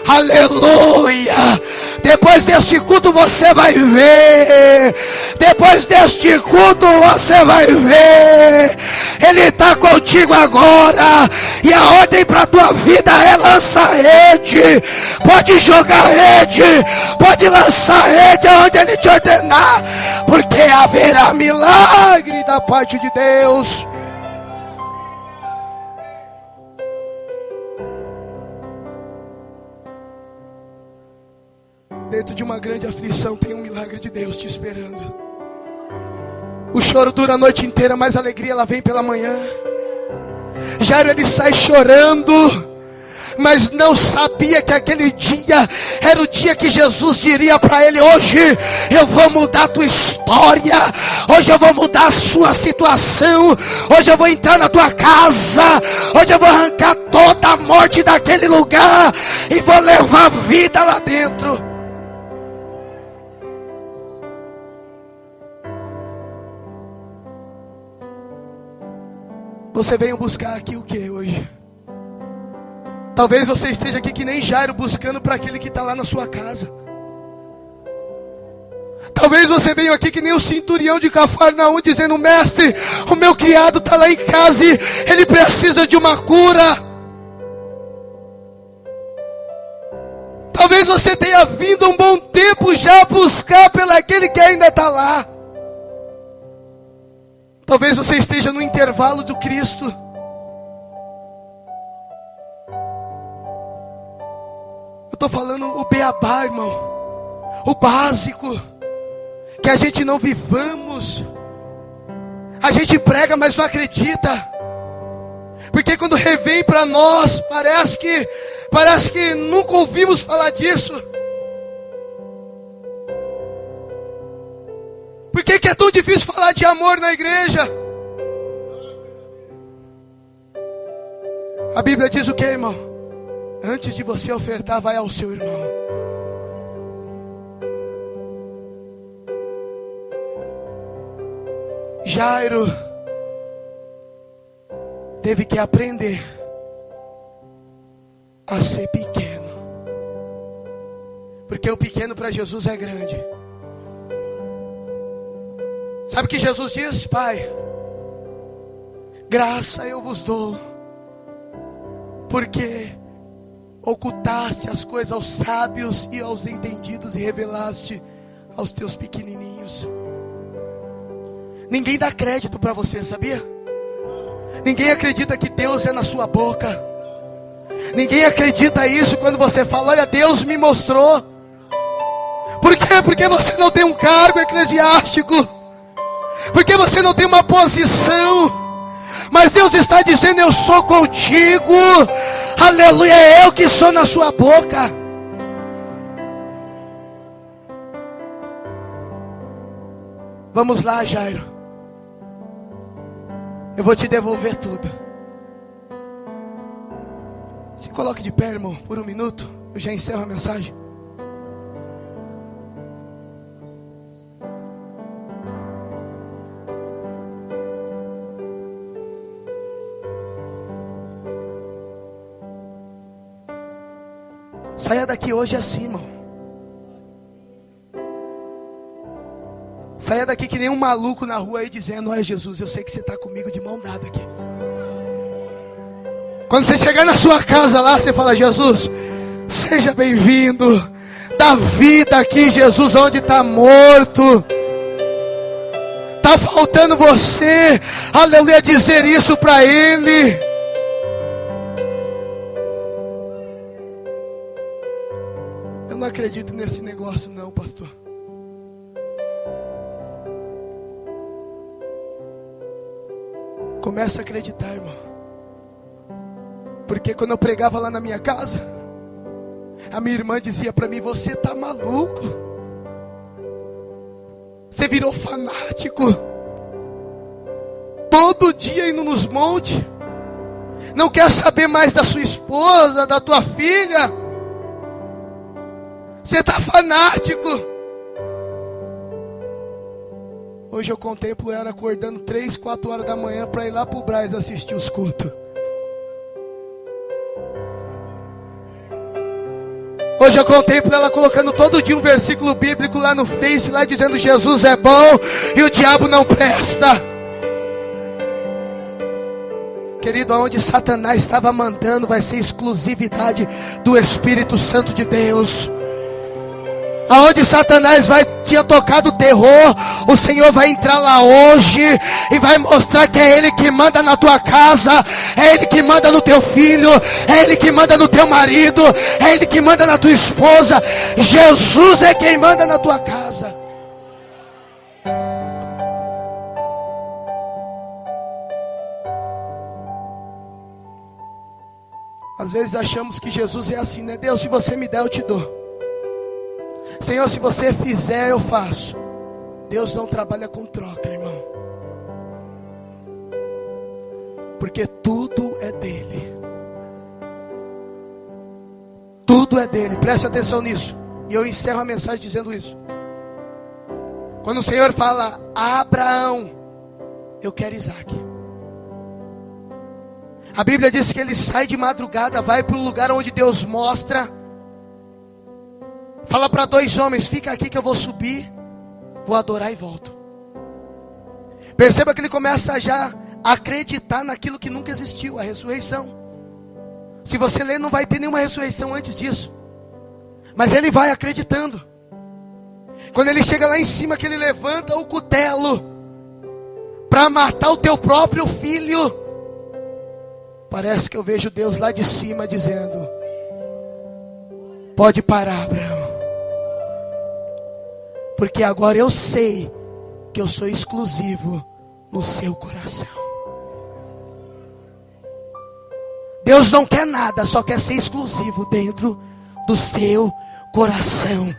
Aleluia. Depois deste culto você vai ver. Depois deste culto você vai ver. Ele está contigo agora. E a ordem para a tua vida é lançar rede. Pode jogar rede. Pode lançar rede aonde ele te ordenar. Porque haverá milagre da parte de Deus. Dentro de uma grande aflição tem um milagre de Deus te esperando. O choro dura a noite inteira, mas a alegria ela vem pela manhã. Jairo ele sai chorando, mas não sabia que aquele dia era o dia que Jesus diria para ele: hoje eu vou mudar a tua história, hoje eu vou mudar a sua situação, hoje eu vou entrar na tua casa, hoje eu vou arrancar toda a morte daquele lugar e vou levar a vida lá dentro. Você veio buscar aqui o que hoje? Talvez você esteja aqui que nem Jairo, buscando para aquele que está lá na sua casa. Talvez você veio aqui que nem o centurião de Cafarnaum, dizendo: mestre, o meu criado está lá em casa e ele precisa de uma cura. Talvez você tenha vindo um bom tempo já buscar pelo aquele que ainda está lá. Talvez você esteja no intervalo do Cristo. Eu estou falando o beabá, irmão. O básico. Que a gente não vivamos. A gente prega, mas não acredita. Porque quando revém para nós, parece que nunca ouvimos falar disso. Por que é tão difícil falar de amor na igreja? A Bíblia diz o que, irmão? Antes de você ofertar, vai ao seu irmão. Jairo teve que aprender a ser pequeno. Porque o pequeno para Jesus é grande. Sabe o que Jesus diz? Pai, graça eu vos dou, porque ocultaste as coisas aos sábios e aos entendidos e revelaste aos teus pequenininhos. Ninguém dá crédito para você, sabia? Ninguém acredita que Deus é na sua boca. Ninguém acredita isso quando você fala: olha, Deus me mostrou. Por quê? Porque você não tem um cargo eclesiástico. Porque você não tem uma posição. Mas Deus está dizendo: eu sou contigo. Aleluia, é eu que sou na sua boca. Vamos lá, Jairo. Eu vou te devolver tudo. Se coloque de pé, irmão, por um minuto. Eu já encerro a mensagem. Saia daqui hoje assim, irmão. Saia daqui que nem um maluco na rua aí dizendo: olha, Jesus, eu sei que você está comigo de mão dada aqui. Quando você chegar na sua casa lá, você fala: Jesus, seja bem-vindo. Dá vida aqui, Jesus, onde está morto. Está faltando você, aleluia, dizer isso para Ele. Eu não acredito nesse negócio não, pastor. Começa a acreditar, irmão. Porque quando eu pregava lá na minha casa, a minha irmã dizia para mim: você tá maluco? Você virou fanático. Todo dia indo nos montes. Não quer saber mais da sua esposa, da tua filha. Você tá fanático. Hoje eu contemplo ela acordando 3, 4 horas da manhã para ir lá pro Brás assistir os cultos. Hoje eu contemplo ela colocando todo dia um versículo bíblico lá no Face, lá dizendo: Jesus é bom e o diabo não presta. Querido, aonde Satanás estava mandando vai ser exclusividade do Espírito Santo de Deus. Aonde Satanás tinha tocado terror, o Senhor vai entrar lá hoje e vai mostrar que é Ele que manda na tua casa, é Ele que manda no teu filho, é Ele que manda no teu marido, é Ele que manda na tua esposa. Jesus é quem manda na tua casa. Às vezes achamos que Jesus é assim, né? Deus, se você me der, eu te dou. Senhor, se você fizer, eu faço. Deus não trabalha com troca, irmão. Porque tudo é dele. Tudo é dele. Preste atenção nisso. E eu encerro a mensagem dizendo isso. Quando o Senhor fala, Abraão, eu quero Isaac. A Bíblia diz que ele sai de madrugada, vai para o lugar onde Deus mostra. Fala para 2 homens, fica aqui que eu vou subir, vou adorar e volto. Perceba que ele começa já a acreditar naquilo que nunca existiu, a ressurreição. Se você ler, não vai ter nenhuma ressurreição antes disso. Mas ele vai acreditando. Quando ele chega lá em cima, que ele levanta o cutelo para matar o teu próprio filho. Parece que eu vejo Deus lá de cima dizendo, pode parar, Abraão. Porque agora eu sei que eu sou exclusivo no seu coração. Deus não quer nada, só quer ser exclusivo dentro do seu coração.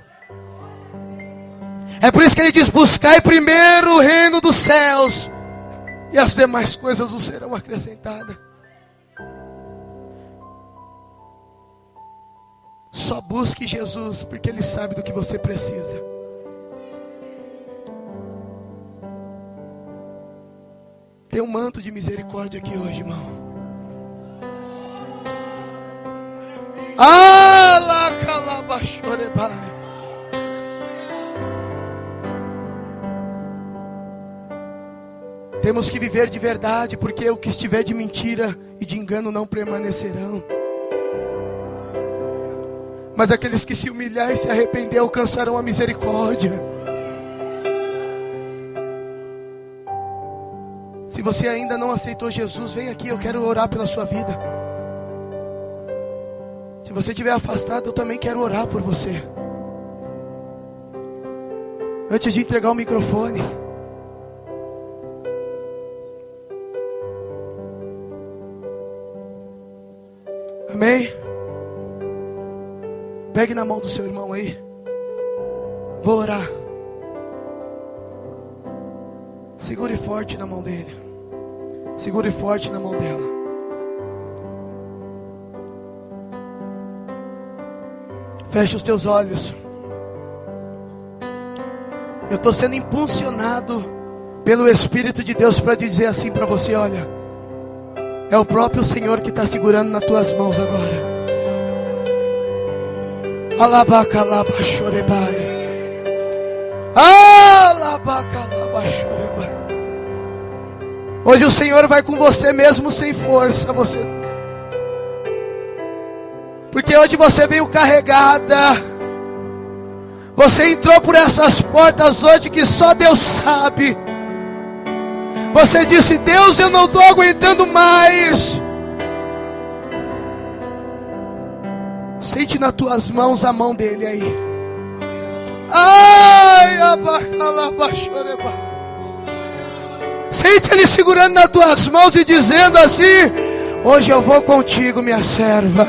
É por isso que ele diz, buscai primeiro o reino dos céus, e as demais coisas vos serão acrescentadas. Só busque Jesus, porque Ele sabe do que você precisa. Tem um manto de misericórdia aqui hoje, irmão. Temos que viver de verdade, porque o que estiver de mentira e de engano não permanecerão. Mas aqueles que se humilhar e se arrepender alcançarão a misericórdia. Se você ainda não aceitou Jesus, vem aqui, eu quero orar pela sua vida. Se você estiver afastado, eu também quero orar por você. Antes de entregar o microfone, amém? Pegue na mão do seu irmão aí. Vou orar. Segure forte na mão dele. Segure forte na mão dela. Feche os teus olhos. Eu estou sendo impulsionado pelo Espírito de Deus para dizer assim para você, olha, é o próprio Senhor que está segurando nas tuas mãos agora. Alabacalabachorebai. Alabacalabachorebai. Hoje o Senhor vai com você mesmo sem força, porque hoje você veio carregada. Você entrou por essas portas hoje que só Deus sabe. Você disse, Deus, eu não estou aguentando mais. Sente nas tuas mãos a mão dele aí. Ai, abacalabachorebai. Sente ele segurando nas tuas mãos e dizendo assim, hoje eu vou contigo, minha serva.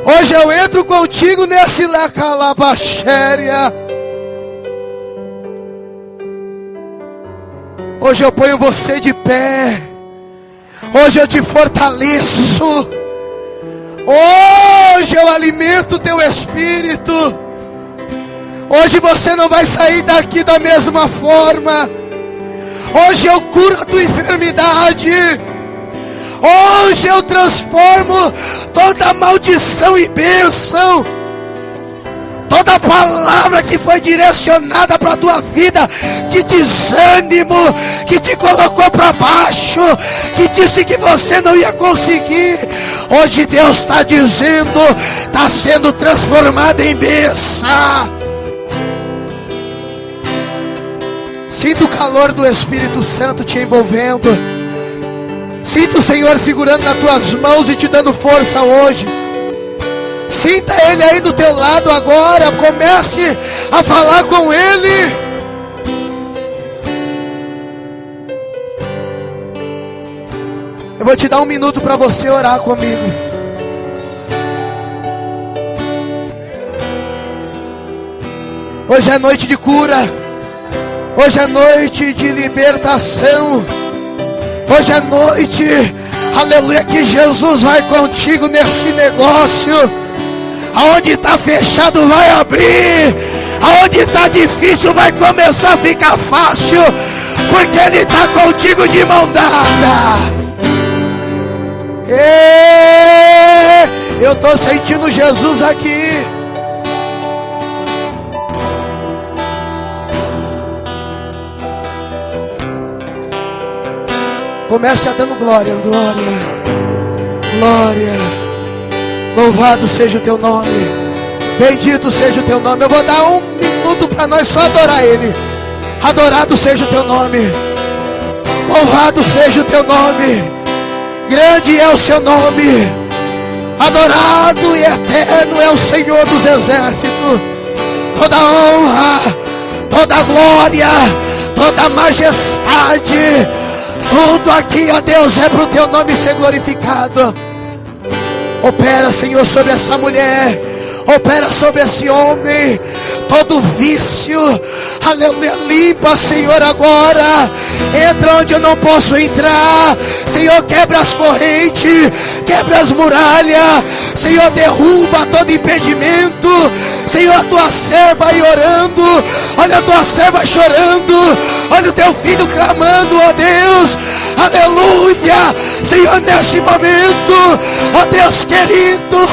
Hoje eu entro contigo nesse lacalabachéria. Hoje eu ponho você de pé. Hoje eu te fortaleço. Hoje eu alimento o teu espírito. Hoje você não vai sair daqui da mesma forma. Hoje eu curo a tua enfermidade. Hoje eu transformo toda maldição em bênção. toda palavra que foi direcionada para a tua vida, de desânimo, que te colocou para baixo, que disse que você não ia conseguir, hoje Deus está dizendo, está sendo transformada em bênção. Sinta o calor do Espírito Santo te envolvendo. Sinta o Senhor segurando nas tuas mãos e te dando força hoje. Sinta Ele aí do teu lado agora. Comece a falar com Ele. Eu vou te dar 1 minuto para você orar comigo. Hoje é noite de cura. Hoje é noite de libertação. Hoje é noite, aleluia, que Jesus vai contigo nesse negócio. Aonde está fechado vai abrir. Aonde está difícil vai começar a ficar fácil. Porque Ele está contigo de mão dada. Eu estou sentindo Jesus aqui. Comece a dando glória, glória, glória. Louvado seja o teu nome. Bendito seja o teu nome. Eu vou dar 1 minuto para nós só adorar Ele. Adorado seja o teu nome. Louvado seja o teu nome. Grande é o seu nome. Adorado e eterno é o Senhor dos exércitos. Toda honra, toda glória, toda majestade, tudo aqui, ó Deus, é para o teu nome ser glorificado. Opera, Senhor, sobre essa mulher. Opera sobre esse homem. Todo vício, aleluia, limpa, Senhor, agora. Entra onde eu não posso entrar. Senhor, quebra as correntes, quebra as muralhas. Senhor, derruba todo impedimento. Senhor, a tua serva aí orando. Olha a tua serva chorando. Olha o teu filho clamando, ó Deus. Aleluia. Senhor, nesse momento, ó Deus querido,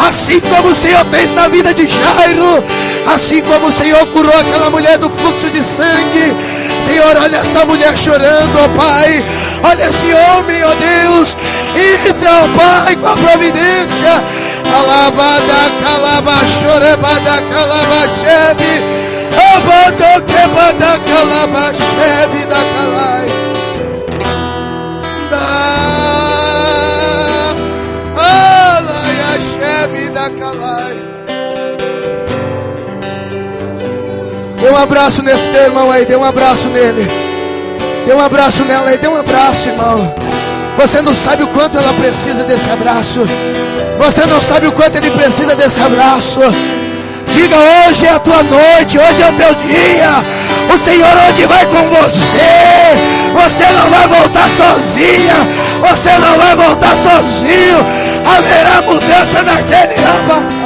assim como o Senhor fez na vida de Jairo, assim como o Senhor curou aquela mulher do fluxo de sangue, Senhor, olha essa mulher chorando, ó Pai. Olha esse homem, ó Deus. Entra, ó Pai, com a providência. Calabada, calabachorabada, calabachebe. Abada, quebada, calabachebe da calai. Alaiachebe da calai. Dê um abraço nesse teu irmão aí, dê um abraço nele. Dê um abraço nela aí, dê um abraço, irmão. Você não sabe o quanto ela precisa desse abraço. Você não sabe o quanto ele precisa desse abraço. Diga, hoje é a tua noite, hoje é o teu dia. O Senhor hoje vai com você. Você não vai voltar sozinha. Você não vai voltar sozinho. Haverá mudança naquele rapaz.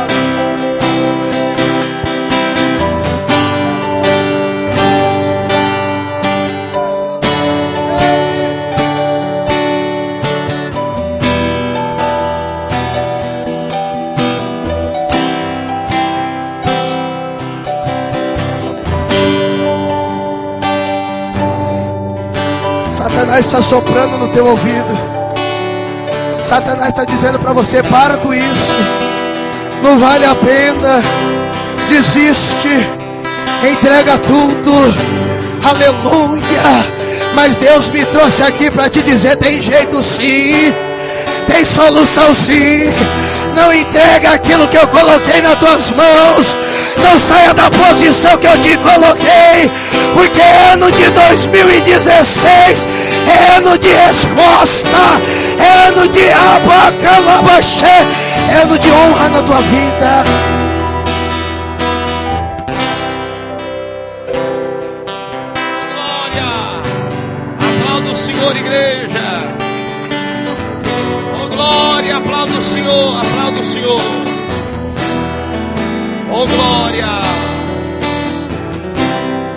Satanás está soprando no teu ouvido. Satanás está dizendo para você: para com isso, não vale a pena, desiste, entrega tudo, aleluia. Mas Deus me trouxe aqui para te dizer: tem jeito sim, tem solução sim. Não entrega aquilo que eu coloquei nas tuas mãos. Não saia da posição que eu te coloquei. Porque é ano de 2016. É ano de resposta. É ano de abacalabaxé. É ano de honra na tua vida. Glória. Aplauda o Senhor, igreja. Oh, glória. Aplauda o Senhor. Aplauda o Senhor. Oh, glória.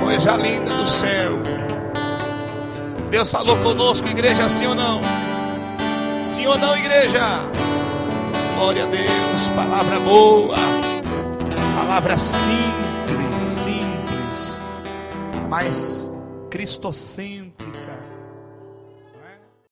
Coisa linda do céu. Deus falou conosco, igreja, sim ou não? Sim ou não, igreja? Glória a Deus, palavra boa, Palavra simples, mas cristocêntrica.